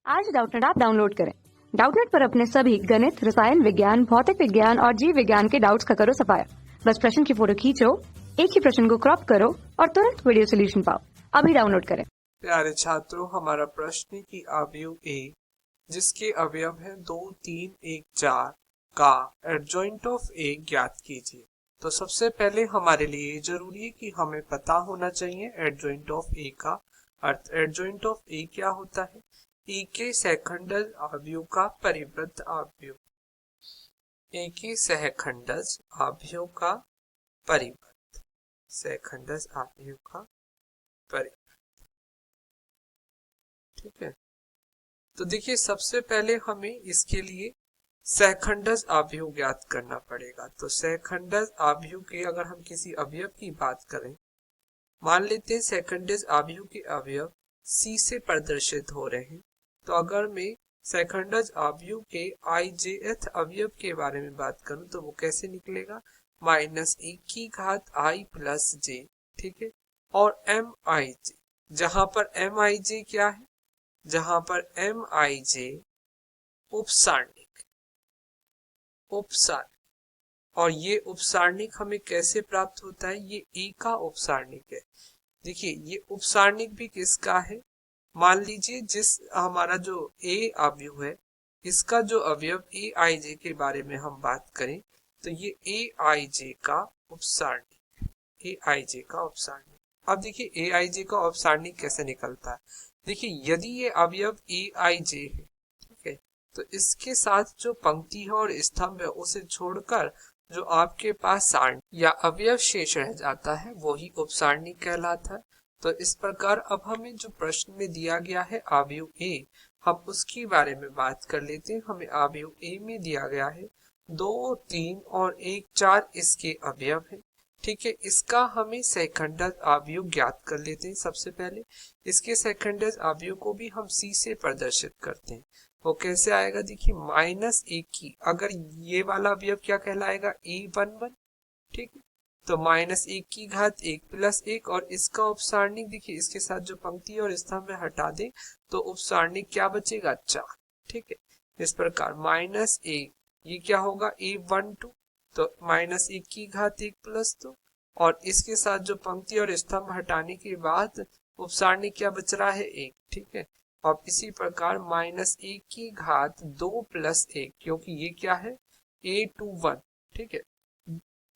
आज Doubtnut app download करें। Doubtnut पर अपने सभी गणित, रसायन विज्ञान, भौतिक विज्ञान और जीव विज्ञान के डाउट्स का करो सफाया। बस प्रश्न की फोटो खींचो, एक ही प्रश्न को क्रॉप करो और तुरंत वीडियो सोल्यूशन पाओ। अभी डाउनलोड करें। प्यारे छात्रों, हमारा प्रश्न है कि अवयव ए जिसके अवयव हैं 2, 3, 1, 4 का एडजॉइंट ऑफ ए ज्ञात कीजिए। तो सबसे पहले हमारे लिए जरूरी है कि हमें पता होना चाहिए एडजॉइंट ऑफ ए का अर्थ। एडजॉइंट ऑफ ए क्या होता है? ए के सहखंडज अवयव का परिवृत्त अवयव। ए के सहखंडज अवयव का परिवृत्त, सहखंडज अवयव का परिवृत्त। ठीक है, तो देखिए सबसे पहले हमें इसके लिए सहखंडज अवयव ज्ञात करना पड़ेगा। तो सहखंडज अवयव के अगर हम किसी अवयव की बात करें, मान लेते हैं सहखंडज अवयव के अवयव सी से प्रदर्शित हो रहे हैं। तो अगर मैं सहखंडज अवयव के ijth अवयव के बारे में बात करूं तो वो कैसे निकलेगा? -1 की घात i प्लस j। ठीक है, और mij, जहां पर mij क्या है? जहां पर mij उपसारणिक, और ये उपसारणिक हमें कैसे प्राप्त होता है? ये ए का उपसारणिक है। देखिए ये उपसारणिक भी किसका है? मान लीजिए जिस हमारा जो ए अवयव है, इसका जो अवयव ए आई जे के बारे में हम बात करें तो ये ए आई जे का उपसारणिक, ए आई जे का उपसारणिक। अब देखिए ए आई जे का उपसारणिक कैसे निकलता है। देखिए यदि ये अवयव ए आई जे है, ठीक है, तो इसके साथ जो पंक्ति है और स्तंभ है उसे छोड़कर जो आपके पास सारणी या अवयव शेष रह जाता है वही उपसारणिक कहलाता है। तो इस प्रकार अब हमें जो प्रश्न में दिया गया है अवयव ए, हम उसके बारे में बात कर लेते हैं। हमें अवयव ए में दिया गया है 2, 3 और 1, 4 इसके अवयव है। ठीक है, इसका हमें सहखंडज अवयव ज्ञात कर लेते हैं। सबसे पहले इसके सहखंडज अवयव को भी हम सी से प्रदर्शित करते हैं। वो कैसे आएगा? देखिए -1 की, अगर ये वाला अवयव क्या कहलाएगा? a11। ठीक है, तो -1 की घात 1 प्लस 1 और इसका उपसारणिक देखिए इसके साथ जो पंक्ति और स्तंभ हटा दें तो उपसारणिक क्या बचेगा? 4। ठीक है, इस प्रकार -1 ये क्या होगा? a12, तो -1 की घात 1 प्लस 2 और इसके साथ जो पंक्ति और स्तंभ हटाने के बाद उपसारणिक क्या बच रहा है? 1। ठीक है, अब इसी प्रकार -1 की घात 2 प्लस 1, क्योंकि ये क्या है? a21। ठीक है,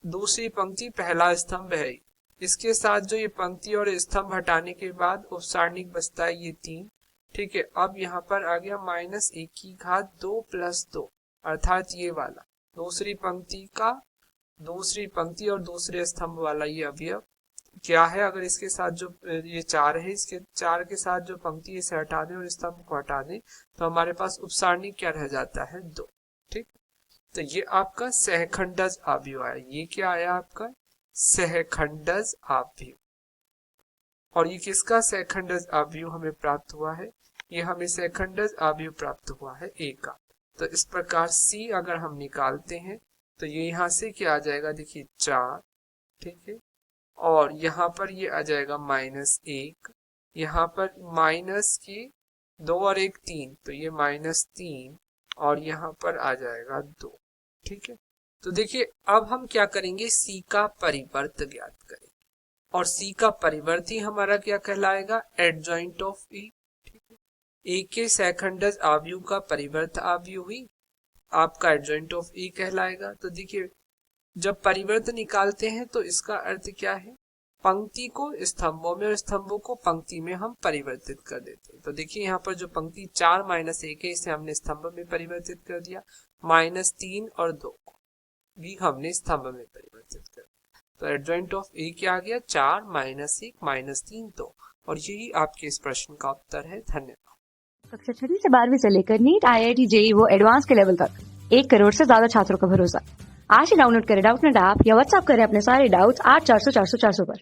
दूसरी पंक्ति पहला स्तंभ है, इसके साथ जो ये पंक्ति और स्तंभ हटाने के बाद उपसारणिक बचता है ये 3। ठीक है, अब यहाँ पर आ गया -1 की घात 2 प्लस 2, अर्थात ये वाला दूसरी पंक्ति और दूसरे स्तंभ वाला ये अवयव क्या है? अगर इसके साथ जो ये 4 है, इसके 4 के साथ जो पंक्ति इसे हटा दें और स्तंभ को हटा दें तो हमारे पास उपसारणिक क्या रह जाता है? 2। ठीक, तो ये आपका सहखंडज अवयव आया। ये क्या आया? आपका सहखंडज अवयव। और ये किसका सहखंडज अवयव हमें प्राप्त हुआ है? ये हमें सहखंडज अवयव प्राप्त हुआ है ए का। तो इस प्रकार सी अगर हम निकालते हैं तो ये यहाँ से क्या आ जाएगा? देखिए 4। ठीक है, और यहाँ पर ये आ जाएगा -1, यहाँ पर माइनस की 2 और 1 3, तो ये -3 और यहाँ पर आ जाएगा 2। ठीक है, तो देखिए अब हम क्या करेंगे? सी का परिवर्त ज्ञात करेंगे, और सी का परिवर्त ही हमारा क्या कहलाएगा? एडजॉइंट ऑफ ए। ठीक है, ए के सहखंडज अवयव का परिवर्त अवयव ही आपका एडजॉइंट ऑफ ए कहलाएगा। तो देखिए जब परिवर्त निकालते हैं तो इसका अर्थ क्या है? पंक्ति को स्तंभों में और स्तंभों को पंक्ति में हम परिवर्तित कर देते हैं। तो देखिए यहाँ पर जो पंक्ति 4 -1 है इसे हमने स्तंभ में परिवर्तित कर दिया, -3 और 2 को भी हमने स्तंभ में परिवर्तित कर दिया। तो एडजॉइंट ऑफ ए क्या आ गया? 4 -1 -3 2। और यही आपके इस प्रश्न का उत्तर है। धन्यवाद। कक्षा 6 से 12वीं से लेकर नीट, IIT, JEE वो एडवांस के लेवल तक 1 करोड़ से ज्यादा छात्रों का भरोसा। आज ही डाउनलोड करें डाउटनेट ऐप या व्हाट्सएप करें अपने सारे डाउट्स 8400 400 400 पर।